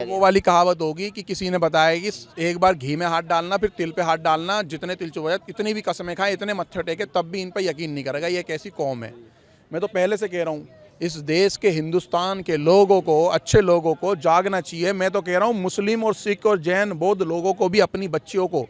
लिए। वो वाली कहावत होगी कि किसी ने बताया कि एक बार घी में हाथ डालना फिर तिल पे हाथ डालना, जितने तिल चुभ जाए, इतनी भी कसमें खाएं, इतने मत्थे टेके, तब भी इन पर यकीन नहीं करेगा। ये कैसी कौम है। मैं तो पहले से कह रहा हूँ, इस देश के हिंदुस्तान के लोगों को, अच्छे लोगों को जागना चाहिए। मैं तो कह रहा हूँ मुस्लिम और सिख और जैन बौद्ध लोगों को भी अपनी बच्चियों को,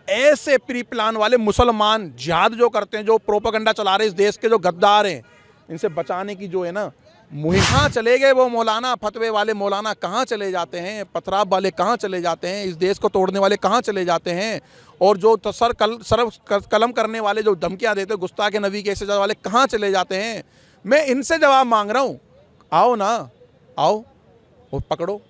ऐसे प्री प्लान वाले मुसलमान जिहाद जो करते हैं, जो प्रोपेगेंडा चला रहे हैं इस देश के, जो गद्दार हैं, इनसे बचाने की जो है ना मुहिम। कहाँ चले गए वो मौलाना, फतवे वाले मौलाना कहाँ चले जाते हैं, पथराव वाले कहाँ चले जाते हैं, इस देश को तोड़ने वाले कहाँ चले जाते हैं, और जो सर कलम करने वाले जो धमकियाँ देते हैं, गुस्ताखे नबी के ऐसे वाले कहाँ चले जाते हैं। मैं इनसे जवाब मांग रहा हूँ, आओ ना, आओ वो पकड़ो।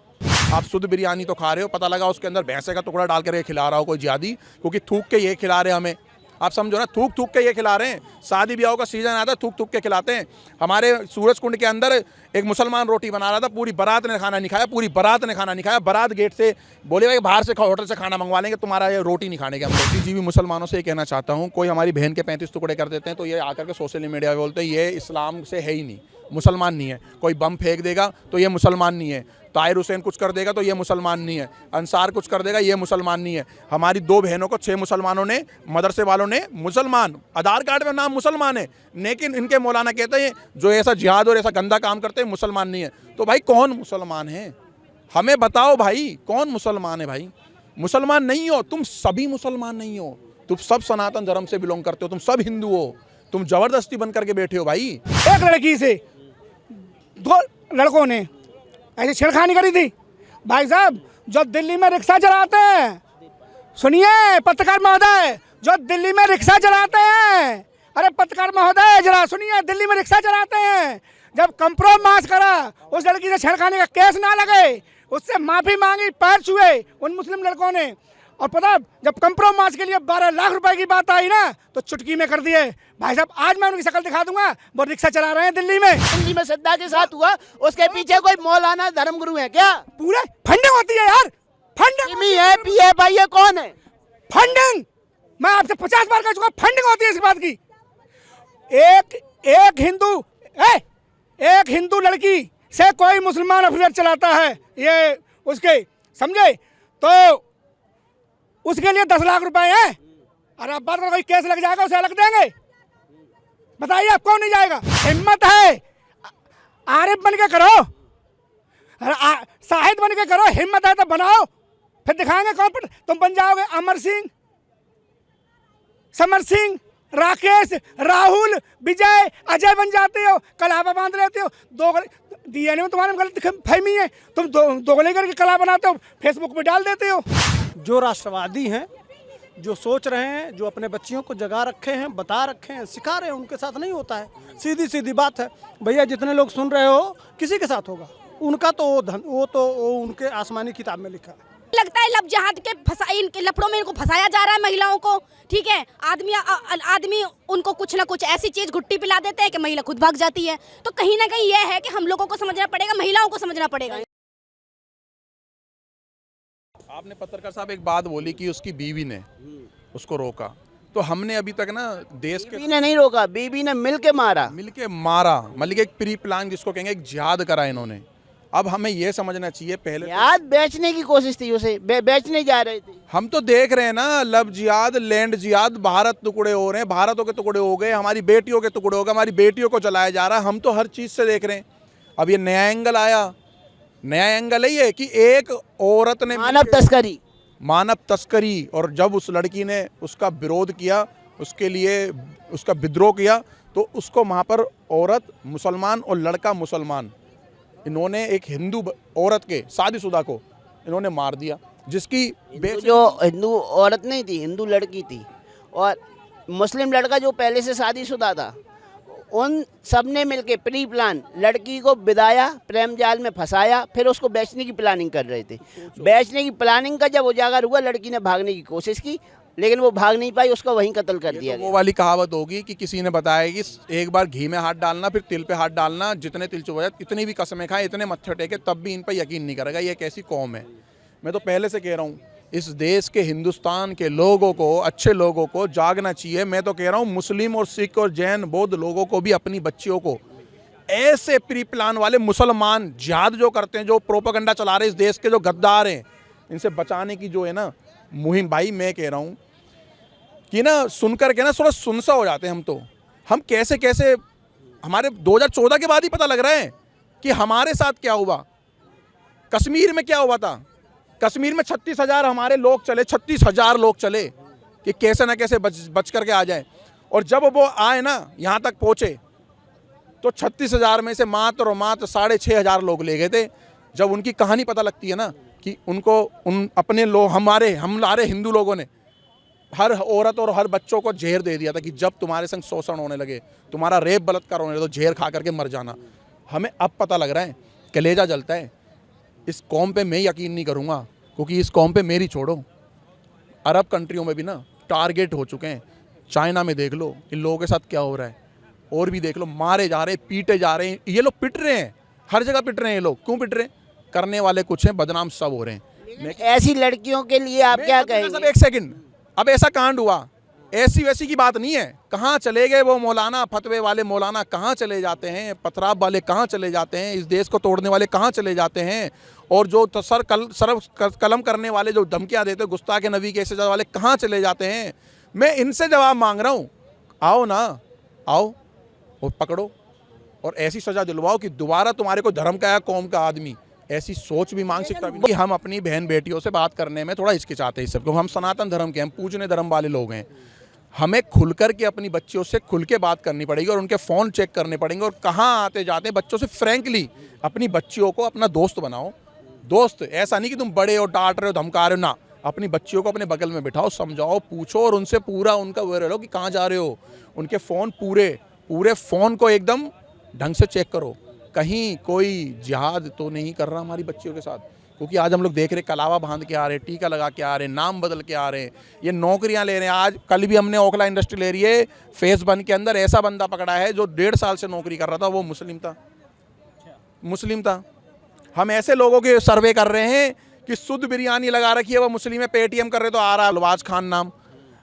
आप शुद्ध बिरयानी तो खा रहे हो, पता लगा उसके अंदर भैंसे का टुकड़ा डाल कर ये खिला रहा हो कोई जिहादी, क्योंकि थूक के ये खिला रहे हैं हमें। आप समझो ना, थूक थूक के ये खिला रहे हैं। शादी ब्याह का सीजन आता है, थूक थूक के खिलाते हैं। हमारे सूरज कुंड के अंदर एक मुसलमान रोटी बना रहा था, पूरी बारात ने खाना नहीं खाया, पूरी बारात ने खाना नहीं खाया। बारात गेट से बोले भाई बाहर से होटल से खाना मंगवा लेंगे, तुम्हारा ये रोटी नहीं खाने के। हम बुद्धिजीवी मुसलमानों से ये कहना चाहता हूँ, कोई हमारी बहन के 35 टुकड़े कर देते हैं तो ये आकर के सोशल मीडिया पर बोलते हैं ये इस्लाम से है ही नहीं, मुसलमान नहीं है। कोई बम फेंक देगा तो ये मुसलमान नहीं है, ताहिर हुसैन कुछ कर देगा तो ये मुसलमान नहीं है, अंसार कुछ कर देगा ये मुसलमान नहीं है। हमारी 2 बहनों को 6 मुसलमानों ने, मदरसे वालों ने, मुसलमान आधार कार्ड में नाम मुसलमान है, लेकिन इनके मौलाना कहते हैं जो ऐसा जिहाद और ऐसा गंदा काम करते हैं मुसलमान नहीं है। तो भाई कौन मुसलमान है, हमें बताओ भाई, कौन मुसलमान है भाई। मुसलमान नहीं हो तुम, सभी मुसलमान नहीं हो, तुम सब सनातन धर्म से बिलोंग करते हो, तुम सब हिंदू हो, तुम जबरदस्ती बन करके बैठे हो भाई। एक लड़की से 2 लड़कों ने ऐसी छेड़खानी करी थी भाई साहब, जो दिल्ली में रिक्शा चलाते हैं, सुनिए पत्रकार महोदय, जो दिल्ली में रिक्शा चलाते हैं, अरे पत्रकार महोदय जरा सुनिए, दिल्ली में रिक्शा चलाते हैं, जब कंप्रोमाइज करा, उस लड़की से छेड़खानी का केस ना लगे, उससे माफी मांगी, पैर छुए उन मुस्लिम लड़कों ने, और पता जब कंप्रोमाइज के लिए 12 लाख रुपए की बात आई ना तो चुटकी में कर दिए भाई साहब। आज मैं उनकी शक्ल दिखा दूंगा, वो रिक्शा चला रहे हैं दिल्ली में श्रद्धा के साथ हुआ, उसके पीछे कोई मौलाना धर्मगुरु है क्या? पूरे फंडिंग होती है यार, फंडिंग है, पीए भाई ये कौन है? फंडिंग, मैं आपसे 50 बार कह चुका, फंडिंग होती है इस बात की। एक हिंदू लड़की से कोई मुसलमान अफेयर चलाता है, ये उसके समझे, तो उसके लिए 10 लाख रुपए हैं, और अब बात करो कोई केस लग जाएगा उसे अलग देंगे, बताइए आप कौन नहीं जाएगा? हिम्मत है, आरिफ बन के करो, साहिद बन के करो, हिम्मत है तो बनाओ, फिर दिखाएंगे कौन। तुम बन जाओगे अमर सिंह, समर सिंह, राकेश, राहुल, विजय, अजय बन जाते हो, कलावा बांध लेते हो। डीएनए में तुम्हारे गलत फहमी है, तुम दोगले करके कला बनाते हो, फेसबुक पे डाल देते हो। जो राष्ट्रवादी हैं, जो सोच रहे हैं, जो अपने बच्चियों को जगा रखे हैं, बता रखे हैं, सिखा रहे हैं, उनके साथ नहीं होता है। सीधी सीधी बात है भैया, जितने लोग सुन रहे हो किसी के साथ होगा, उनका तो वो उनके आसमानी किताब में लिखा है। लगता है लब जहाद के इनके लफड़ों में इनको फंसाया जा रहा है महिलाओं को, ठीक है। आदमी उनको कुछ ना कुछ ऐसी चीज घुट्टी पिला देते हैं कि महिला खुद भाग जाती है। तो कहीं ना कहीं यह है कि हम लोगों को समझना पड़ेगा, महिलाओं को समझना पड़ेगा। आपने पत्रकार साहब एक बात बोली कि उसकी बीवी ने उसको रोका, तो हमने अभी तक ना देश के, बीबी ने नहीं रोका, बीबी ने मिलके मारा, मतलब एक प्री प्लान जिसको कहेंगे, एक जिहाद करा इन्होंने। अब हमें ये समझना चाहिए, पहले याद बेचने की कोशिश थी, उसे बेचने जा रहे थे। हम तो देख रहे हैं ना, लब जिहाद, लैंड जिहाद, भारत टुकड़े हो रहे हैं, भारतों के टुकड़े हो गए, हमारी बेटियों के टुकड़े हो गए, हमारी बेटियों को जलाया जा रहा है। हम तो हर चीज़ से देख रहे हैं। अब ये नया एंगल आया, नया एंगल है ये कि एक औरत ने मानव तस्करी, और जब उस लड़की ने उसका विरोध किया, उसके लिए उसका विद्रोह किया, तो उसको वहाँ पर औरत मुसलमान और लड़का मुसलमान, इन्होंने एक हिंदू औरत के शादीशुदा को इन्होंने मार दिया, जिसकी जो हिंदू औरत नहीं थी, हिंदू लड़की थी, और मुस्लिम लड़का जो पहले से शादीशुदा था। उन सब ने मिलके प्री प्लान लड़की को बिदाया, प्रेम जाल में फंसाया, फिर उसको बेचने की प्लानिंग कर रहे थे। बेचने की प्लानिंग का जब उजागर हुआ, लड़की ने भागने की कोशिश की, लेकिन वो भाग नहीं पाई, उसको वहीं कत्ल कर दिया गया। वो वाली कहावत होगी कि किसी ने बताया कि एक बार घी में हाथ डालना फिर तिल पे हाथ डालना, जितने तिल चुभ जाए, इतनी भी कसमें खाएं, इतने मत्थे टेके, तब भी इन पर यकीन नहीं करेगा। ये कैसी कौम है। मैं तो पहले से कह रहा हूँ, इस देश के हिंदुस्तान के लोगों को, अच्छे लोगों को जागना चाहिए। मैं तो कह रहा हूँ मुस्लिम और सिख और जैन बौद्ध लोगों को भी अपनी बच्चियों को, ऐसे प्री प्लान वाले मुसलमान जिहाद जो करते हैं, जो प्रोपेगेंडा चला रहे हैं इस देश के, जो गद्दार हैं, इनसे बचाने की जो है ना मुहिम, भाई मैं कह रहा हूँ कि ना सुनकर के ना थोड़ा सुनसा हो जाते हैं हम। तो हम कैसे कैसे, हमारे 2014 के बाद ही पता लग रहा है कि हमारे साथ क्या हुआ, कश्मीर में क्या हुआ था। कश्मीर में 36,000 हमारे लोग चले, 36,000 लोग चले कि कैसे ना कैसे बच करके आ जाए। और जब वो आए ना यहाँ तक पहुँचे तो 36,000 में से मात्र और मात्र 6,500 लोग ले गए थे। जब उनकी कहानी पता लगती है ना कि उनको अपने लोग, हमारे हिंदू लोगों ने हर औरत और हर बच्चों को जहर दे दिया था कि जब तुम्हारे संग शोषण होने लगे, तुम्हारा रेप बलात्कार होने लगे, तो जहर खा करके मर जाना। हमें अब पता लग रहा है, कलेजा जलता है। इस कौम पे मैं यकीन नहीं करूँगा, क्योंकि इस कौम पे मेरी छोड़ो, अरब कंट्रियों में भी ना टारगेट हो चुके हैं। चाइना में देख लो इन लोगों के साथ क्या हो रहा है, और भी देख लो, मारे जा रहे हैं, पीटे जा रहे हैं। ये लोग पिट रहे हैं, हर जगह पिट रहे हैं ये लोग। क्यों पिट रहे हैं? करने वाले कुछ हैं, बदनाम सब हो रहे हैं। ऐसी लड़कियों के लिए आप क्या कहेंगे? सब एक सेकंड, अब ऐसा कांड हुआ, ऐसी वैसी की बात नहीं है। कहाँ चले गए वो मौलाना, फतवे वाले मौलाना कहाँ चले जाते हैं, पथराव वाले कहाँ चले जाते हैं, इस देश को तोड़ने वाले कहाँ चले जाते हैं, और जो सर कलम करने वाले, जो धमकियाँ देते हैं गुस्ताखे नबी के सजा वाले कहाँ चले जाते हैं। मैं इनसे जवाब मांग रहा हूँ, आओ ना, आओ और पकड़ो और ऐसी सजा दिलवाओ कि दोबारा तुम्हारे को धर्म का या कौम का आदमी ऐसी सोच भी मांग सकता भी। हम अपनी बहन बेटियों से बात करने में थोड़ा हिचकिचाते हैं इस सब, क्योंकि हम सनातन धर्म के, हम पूजने धर्म वाले लोग हैं। हमें खुल कर के अपनी बच्चियों से खुल के बात करनी पड़ेगी और उनके फ़ोन चेक करने पड़ेंगे, और कहाँ आते जाते हैं बच्चों से फ्रैंकली अपनी बच्चियों को अपना दोस्त बनाओ। दोस्त ऐसा नहीं कि तुम बड़े हो, डांट रहे हो, धमका रहे हो, ना। अपनी बच्चियों को अपने बगल में बिठाओ, समझाओ, पूछो, और उनसे पूरा उनका वो रहो कि कहाँ जा रहे हो। उनके फ़ोन पूरे फ़ोन को एकदम ढंग से चेक करो, कहीं कोई जिहाद तो नहीं कर रहा हमारी बच्चियों के साथ। क्योंकि आज हम लोग देख रहे, कलावा बांध के आ रहे, टीका लगा के आ रहे, नाम बदल के आ रहे, ये नौकरियां ले रहे हैं। आज कल भी हमने Okhla industrial area phase one के अंदर ऐसा बंदा पकड़ा है जो 1.5 साल से नौकरी कर रहा था, वो मुस्लिम था। हम ऐसे लोगों के सर्वे कर रहे हैं कि शुद्ध बिरयानी लगा रखी है, वो मुस्लिम है, पेटीएम कर रहे तो आ रहा अलवाज खान नाम।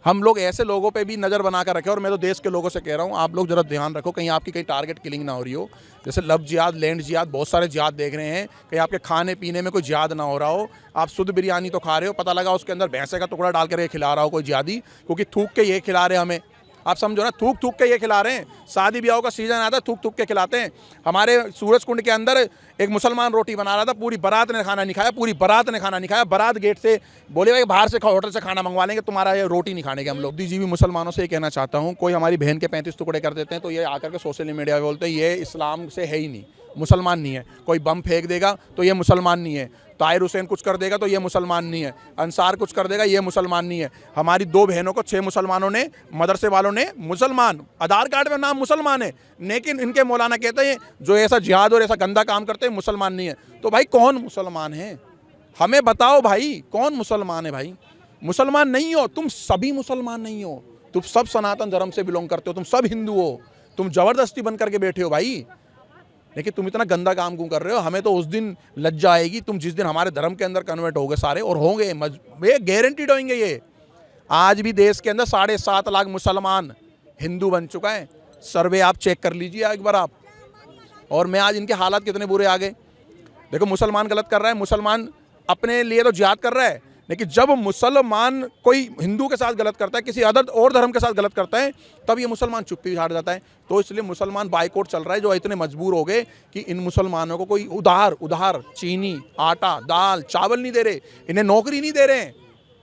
हम लोग ऐसे लोगों पे भी नज़र बना कर रखे। और मैं तो देश के लोगों से कह रहा हूँ, आप लोग जरा ध्यान रखो, कहीं आपकी कहीं टारगेट किलिंग ना हो रही हो। जैसे लव जिहाद, लैंड जिहाद, बहुत सारे जिहाद देख रहे हैं, कहीं आपके खाने पीने में कोई जिहाद ना हो रहा हो। आप शुद्ध बिरयानी तो खा रहे हो, पता लगा उसके अंदर भैंसे का टुकड़ा डाल कर खिला रहा हो कोई जिहादी, क्योंकि थूक के ये खिला रहे हैं हमें। आप समझो ना, थूक के ये खिला रहे हैं। शादी ब्याह का सीजन आता है, थूक के खिलाते हैं। हमारे सूरज कुंड के अंदर एक मुसलमान रोटी बना रहा था, पूरी बारात ने खाना नहीं खाया, पूरी बारात ने खाना नहीं खाया। बारात गेट से बोले भाई बाहर से होटल से खाना मंगवा लेंगे, तुम्हारा ये रोटी नहीं खाने के हम लोग। दीजिए भी मुसलमानों से ये कहना चाहता हूँ, कोई हमारी बहन के 35 टुकड़े कर देते हैं तो ये आकर के सोशल मीडिया पे बोलते हैं ये इस्लाम से है ही नहीं, मुसलमान नहीं है। कोई बम फेंक देगा तो ये मुसलमान नहीं है, ताहिर हुसैन कुछ कर देगा तो ये मुसलमान नहीं है, अंसार कुछ कर देगा ये मुसलमान नहीं है। हमारी 2 बहनों को 6 मुसलमानों ने, मदरसे वालों ने मुसलमान, आधार कार्ड में नाम मुसलमान है, लेकिन इनके मौलाना कहते हैं जो ऐसा जिहाद और ऐसा गंदा काम करते हैं मुसलमान नहीं है। तो भाई कौन मुसलमान है? हमें बताओ भाई, कौन मुसलमान है? भाई मुसलमान नहीं हो तुम, सभी मुसलमान नहीं हो, तुम सब सनातन धर्म से बिलोंग करते हो, तुम सब हिंदू हो, तुम जबरदस्ती बन करके बैठे हो भाई। लेकिन तुम इतना गंदा काम क्यों कर रहे हो? हमें तो उस दिन लज्जा आएगी, तुम जिस दिन हमारे धर्म के अंदर कन्वर्ट होगे सारे, और होंगे, ये गारंटीड होंगे। ये आज भी देश के अंदर 7.5 लाख मुसलमान हिंदू बन चुका है। सर्वे आप चेक कर लीजिए एक बार आप। और मैं आज इनके हालात कितने बुरे आ गए। देखो, मुसलमान गलत कर रहा है, मुसलमान अपने लिए तो जिहाद कर रहा है, लेकिन जब मुसलमान कोई हिंदू के साथ गलत करता है, किसी अदर और धर्म के साथ गलत करता है, तब ये मुसलमान चुप्पी हार जाता है। तो इसलिए मुसलमान बाइकआउट चल रहा है, जो इतने मजबूर हो गए कि इन मुसलमानों को कोई उधार चीनी, आटा, दाल, चावल नहीं दे रहे, इन्हें नौकरी नहीं दे रहे हैं।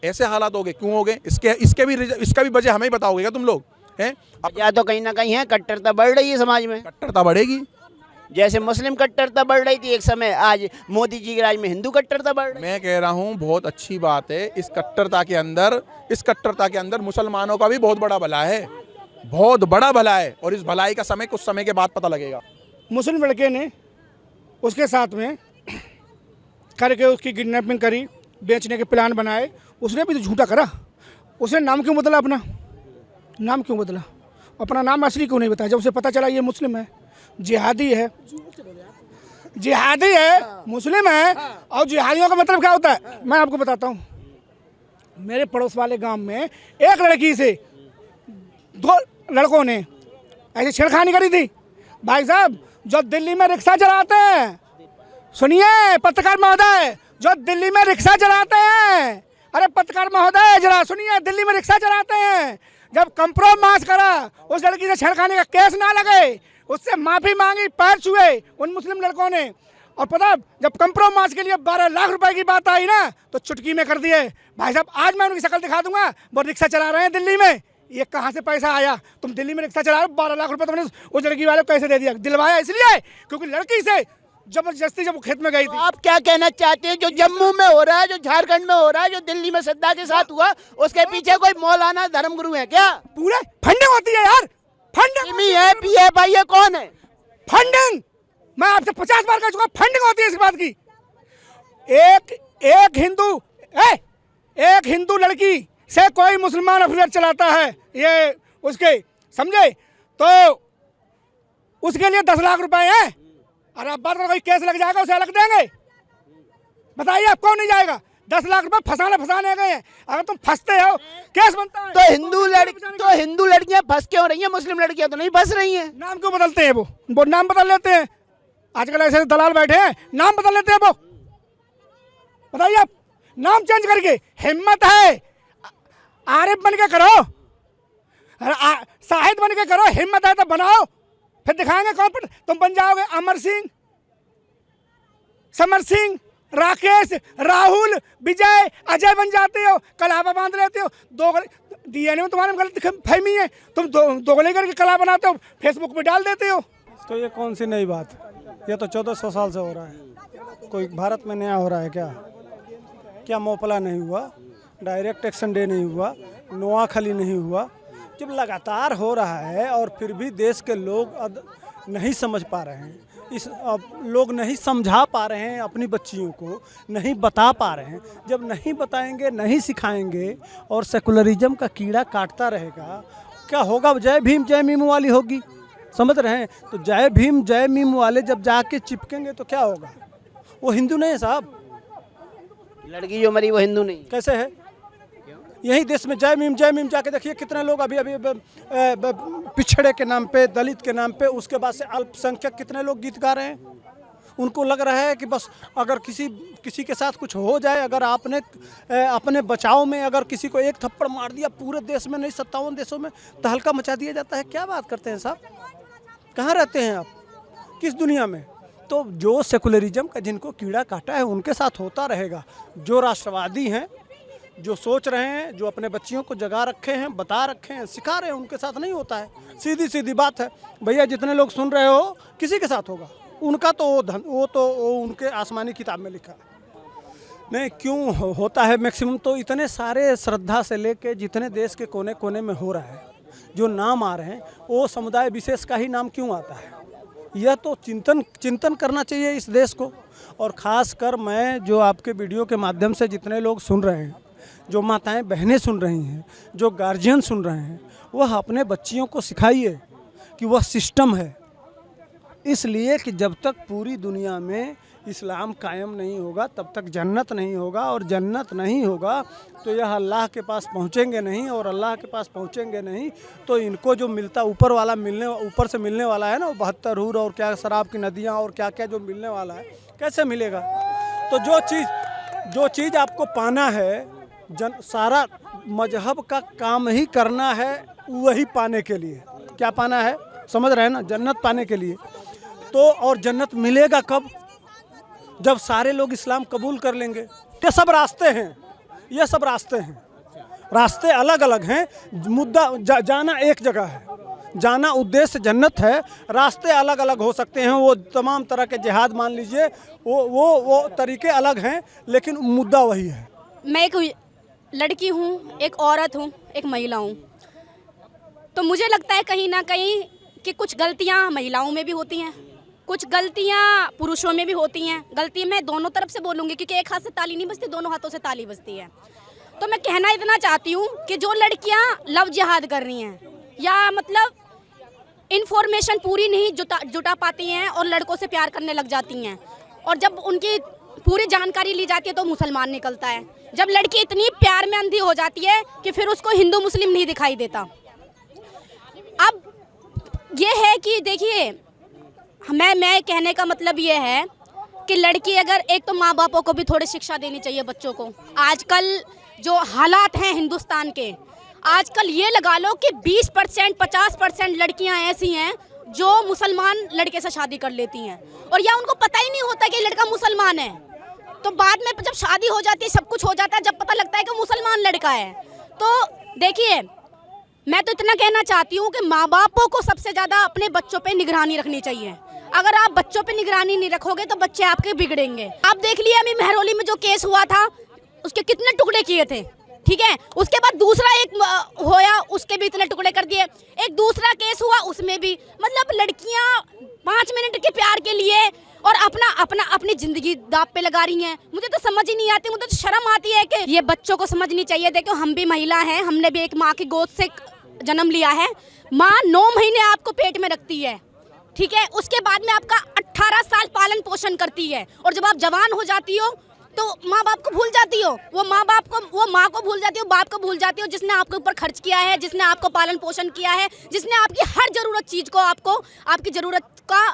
ऐसे हालात हो गए, क्यों हो गए? इसका भी वजह हमें बताओगे क्या तुम लोग? हैं या तो कहीं ना कहीं है, कट्टरता बढ़ रही है समाज में। कट्टरता बढ़ेगी, जैसे मुस्लिम कट्टरता बढ़ रही थी एक समय, आज मोदी जी के राज में हिंदू कट्टरता बढ़ रही है। मैं कह रहा हूँ बहुत अच्छी बात है। इस कट्टरता के अंदर मुसलमानों का भी बहुत बड़ा भला है, बहुत बड़ा भला है। और इस भलाई का समय कुछ समय के बाद पता लगेगा। मुस्लिम लड़के ने उसके साथ में करके उसकी किडनैपिंग करी, बेचने के प्लान बनाए। उसने भी तो झूठा करा। उसने नाम क्यों बदला? अपना नाम क्यों बदला? अपना नाम असली क्यों नहीं बताया? जब उसे पता चला ये मुस्लिम है, जिहादी है, मुस्लिम है। और जिहादियों का मतलब क्या होता है मैं आपको बताता हूँ। मेरे पड़ोस वाले गांव में एक लड़की से 2 लड़कों ने ऐसे छेड़खानी करी थी। भाई साहब, जो दिल्ली में रिक्शा चलाते हैं, सुनिए पत्रकार महोदय, जो दिल्ली में रिक्शा चलाते हैं, अरे पत्रकार महोदय जरा सुनिए, दिल्ली में रिक्शा चलाते हैं, जब कंप्रोमाइज करा, उस लड़की से छेड़खानी का केस ना लगे, उससे माफी मांगी, पैर छुए उन मुस्लिम लड़कों ने, और पता जब कंप्रोमाइज के लिए 12 लाख रुपए की बात आई ना तो चुटकी में कर दिए। भाई साहब आज मैं उनकी शक्ल दिखा दूंगा, वो रिक्शा चला रहे हैं दिल्ली में, ये कहाँ से पैसा आया? तुम दिल्ली में रिक्शा चला रहे हो, 12 लाख रुपए तुमने उस लड़की वाले को कैसे दे दिया? दिलवाया इसलिए क्योंकि लड़की से जबरदस्ती जब वो खेत में गई थी। आप क्या कहना चाहते हैं, जो जम्मू में हो रहा है, जो झारखंड में हो रहा है, जो दिल्ली में सद्दा के साथ हुआ, उसके पीछे कोई मौलाना धर्मगुरु है क्या? पूरे फंडिंग होती है यार, फंडिंग है, PFI है, कौन है? फंडिंग, मैं आपसे 50 बार कह चुका, फंडिंग होती है इस बात की। एक हिंदू लड़की से कोई मुसलमान अफेयर चलाता है, ये उसके समझे, तो उसके लिए 10 लाख रुपए हैं, और अब बात कोई केस लग जाएगा उसे अलग देंगे? बताइए आप कौन नहीं जाएगा? 10 लाख रुपए फंसाने गए हैं, अगर तुम फंसते हो केस बनता है। तो हिंदू लड़कियां फंस क्यों रही हैं, मुस्लिम लड़कियां तो नहीं फंस रही हैं? नाम क्यों बदलते हैं? वो नाम बदल लेते हैं, आजकल ऐसे दलाल बैठे हैं, नाम बदल लेते हैं वो। बताइए आप, नाम चेंज करके, हिम्मत है आरिफ बन के करो, साहिद बन के करो, हिम्मत है तो बनाओ, फिर दिखाएंगे कौन पर तुम बन जाओगे। अमर सिंह, समर सिंह, राकेश, राहुल, विजय, अजय बन जाते हो, कलावा बांध लेते हो। DNA में तुम्हारे गलत फहमी है, तुम दोगले करके कला बनाते हो, फेसबुक पे डाल देते हो। तो ये कौन सी नई बात है? ये तो 1400 साल से हो रहा है, कोई भारत में नया हो रहा है क्या? क्या मोपला नहीं हुआ, डायरेक्ट एक्शन डे नहीं हुआ, नोआखली नहीं हुआ? जब लगातार हो रहा है और फिर भी देश के लोग नहीं समझ पा रहे हैं, लोग नहीं समझा पा रहे हैं, अपनी बच्चियों को नहीं बता पा रहे हैं, जब नहीं बताएंगे, नहीं सिखाएंगे और सेकुलरिज्म का कीड़ा काटता रहेगा, क्या होगा? जय भीम जय मीम वाली होगी, समझ रहे हैं? तो जय भीम जय मीम वाले जब जाके चिपकेंगे तो क्या होगा? वो हिंदू नहीं है साहब। लड़की जो मरी वो हिंदू नहीं कैसे है? यही देश में जय मीम जाके देखिए कितने लोग अभी पिछड़े के नाम पे, दलित के नाम पे, उसके बाद से अल्पसंख्यक कितने लोग गीत गा रहे हैं। उनको लग रहा है कि बस अगर किसी के साथ कुछ हो जाए, अगर आपने अपने बचाव में अगर किसी को एक थप्पड़ मार दिया, पूरे देश में नहीं 57 देशों में तहलका मचा दिया जाता है। क्या बात करते हैं साहब, कहाँ रहते हैं आप, किस दुनिया में? तो जो सेकुलरिज्म का जिनको कीड़ा काटा है उनके साथ होता रहेगा। जो राष्ट्रवादी हैं, जो सोच रहे हैं, जो अपने बच्चियों को जगा रखे हैं, बता रखे हैं, सिखा रहे हैं, उनके साथ नहीं होता है। सीधी बात है भैया, जितने लोग सुन रहे हो किसी के साथ होगा, उनका तो वो उनके आसमानी किताब में लिखा नहीं। क्यों होता है मैक्सिमम? तो इतने सारे श्रद्धा से लेके जितने देश के कोने कोने में हो रहा है, जो नाम आ रहे हैं, वो समुदाय विशेष का ही नाम क्यों आता है? यह तो चिंतन करना चाहिए इस देश को। और ख़ास कर मैं जो आपके वीडियो के माध्यम से जितने लोग सुन रहे हैं, जो माताएं बहनें सुन रही हैं, जो गार्जियन सुन रहे हैं, वह अपने बच्चियों को सिखाइए कि वह सिस्टम है। इसलिए कि जब तक पूरी दुनिया में इस्लाम कायम नहीं होगा तब तक जन्नत नहीं होगा, और जन्नत नहीं होगा तो यह अल्लाह के पास पहुँचेंगे नहीं, और अल्लाह के पास पहुँचेंगे नहीं तो इनको जो मिलता ऊपर से मिलने वाला है ना, वो 72 हूर और क्या शराब की नदियाँ और क्या क्या जो मिलने वाला है, कैसे मिलेगा? तो जो चीज़ आपको पाना है, सारा मजहब का काम ही करना है वही पाने के लिए। क्या पाना है, समझ रहे हैं ना? जन्नत पाने के लिए। तो और जन्नत मिलेगा कब? जब सारे लोग इस्लाम कबूल कर लेंगे। ये सब रास्ते हैं, ये सब रास्ते हैं, रास्ते अलग अलग हैं, मुद्दा जाना एक जगह है, जाना उद्देश्य जन्नत है, रास्ते अलग अलग हो सकते हैं। वो तमाम तरह के जिहाद मान लीजिए, वो तरीके अलग हैं, लेकिन मुद्दा वही है। मैं एक लड़की हूँ, एक औरत हूँ, एक महिला हूँ, तो मुझे लगता है कहीं ना कहीं कि कुछ गलतियाँ महिलाओं में भी होती हैं, कुछ गलतियाँ पुरुषों में भी होती हैं। गलती मैं दोनों तरफ से बोलूँगी, क्योंकि एक हाथ से ताली नहीं बजती, दोनों हाथों से ताली बजती है। तो मैं कहना इतना चाहती हूँ कि जो लड़कियाँ लव जिहाद कर रही हैं, या मतलब इन्फॉर्मेशन पूरी नहीं जुटा पाती हैं और लड़कों से प्यार करने लग जाती हैं, और जब उनकी पूरी जानकारी ली जाती है तो मुसलमान निकलता है। जब लड़की इतनी प्यार में अंधी हो जाती है कि फिर उसको हिंदू मुस्लिम नहीं दिखाई देता। अब ये है कि देखिए, मैं कहने का मतलब ये है कि लड़की अगर, एक तो माँ बापों को भी थोड़ी शिक्षा देनी चाहिए बच्चों को। आजकल जो हालात हैं हिंदुस्तान के, आजकल ये लगा लो कि 20% 50% लड़कियां ऐसी हैं जो मुसलमान लड़के से शादी कर लेती हैं, और या उनको पता ही नहीं होता कि लड़का मुसलमान है। तो बाद में जब शादी हो जाती है, सब कुछ हो जाता है, जब पता लगता है कि मुसलमान लड़का है। तो देखिए, मैं तो इतना कहना चाहती हूँ कि माँ बापों को सबसे ज़्यादा अपने बच्चों पे निगरानी रखनी चाहिए। अगर आप बच्चों पे निगरानी नहीं रखोगे तो बच्चे आपके बिगड़ेंगे। आप देख लिया अभी महरौली में जो केस हुआ था, उसके कितने टुकड़े किए थे, ठीक है। उसके बाद दूसरा एक होया, उसके भी इतने टुकड़े कर दिए। एक दूसरा केस हुआ, उसमें भी मतलब लड़कियां 5 मिनट के प्यार के लिए और अपनी जिंदगी दांव पे लगा रही हैं। मुझे तो समझ ही नहीं आती, मुझे तो शर्म आती है कि ये बच्चों को समझनी चाहिए। देखो, हम भी महिला हैं, हमने भी एक माँ की गोद से जन्म लिया है। माँ 9 महीने आपको पेट में रखती है, ठीक है। उसके बाद में आपका 18 साल पालन पोषण करती है, और जब आप जवान हो जाती हो तो माँ बाप को भूल जाती हो। वो माँ को भूल जाती हो, बाप को भूल जाती हो, जिसने आपके ऊपर खर्च किया है, जिसने आपको पालन पोषण किया है, जिसने आपकी हर जरूरत चीज को आपकी जरूरत का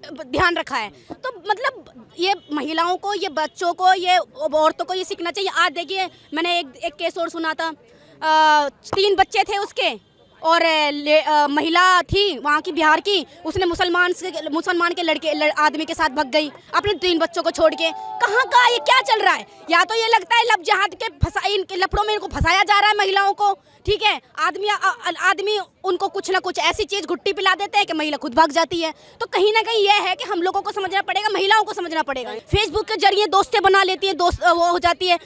ध्यान रखा है। तो मतलब ये महिलाओं को, ये बच्चों को, ये औरतों को ये सीखना चाहिए। आज देखिए, मैंने एक केस और सुना था, 3 बच्चे थे उसके, और महिला थी वहाँ की, बिहार की, उसने मुसलमान के आदमी के साथ भाग गई अपने 3 बच्चों को छोड़ के। कहाँ का ये क्या चल रहा है? या तो ये लगता है लब जहाद के इनके लफड़ों में इनको फंसाया जा रहा है महिलाओं को, ठीक है। आदमी उनको कुछ ना कुछ ऐसी चीज घुट्टी पिला देते हैं कि महिला खुद भाग जाती है। तो कहीं ना कहीं यह है कि हम लोगों को समझना पड़ेगा, महिलाओं को समझना पड़ेगा। फेसबुक के जरिए दोस्तें बना लेती है, दोस्त वो हो जाती है,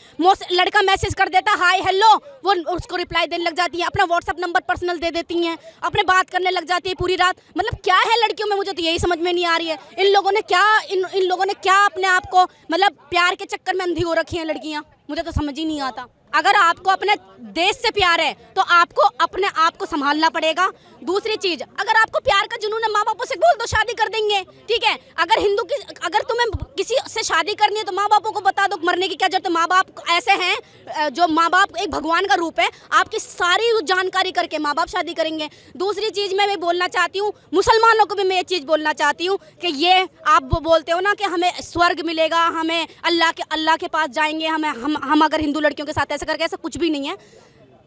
लड़का मैसेज कर देता है हाय हेलो, वो उसको रिप्लाई देने लग जाती है, अपना व्हाट्सअप नंबर पर्सनल दे देती हैं, अपने बात करने लग जाती है पूरी रात। मतलब क्या है लड़कियों में, मुझे तो यही समझ में नहीं आ रही है। इन लोगों ने क्या अपने आप को, मतलब प्यार के चक्कर में अंधी हो रखी हैं लड़कियां, मुझे तो समझ ही नहीं आता। अगर आपको अपने देश से प्यार है तो आपको अपने आप को संभालना पड़ेगा। दूसरी चीज, अगर आपको प्यार का जुनून है, माँ बापों से बोल दो, शादी कर देंगे, ठीक है। अगर तुम्हें किसी से शादी करनी है तो माँ बापों को बता दो, मरने की क्या जरूरत है। माँ बाप ऐसे हैं, जो माँ बाप एक भगवान का रूप है, आपकी सारी जानकारी करके माँ बाप शादी करेंगे। दूसरी चीज मैं बोलना चाहती हूँ, मुसलमानों को भी मैं ये चीज बोलना चाहती हूँ कि ये आप वो बोलते हो ना कि हमें स्वर्ग मिलेगा, हमें अल्लाह के पास जाएंगे, हम अगर हिंदू लड़कियों के साथ ऐसा करके, ऐसा कुछ भी नहीं है।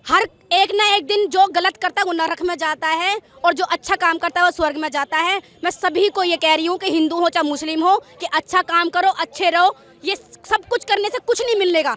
हर एक ना एक दिन जो गलत करता है वो नरक में जाता है, और जो अच्छा काम करता है वो स्वर्ग में जाता है। मैं सभी को ये कह रही हूँ कि हिंदू हो चाहे मुस्लिम हो, कि अच्छा काम करो, अच्छे रहो। ये सब कुछ करने से कुछ नहीं मिलेगा।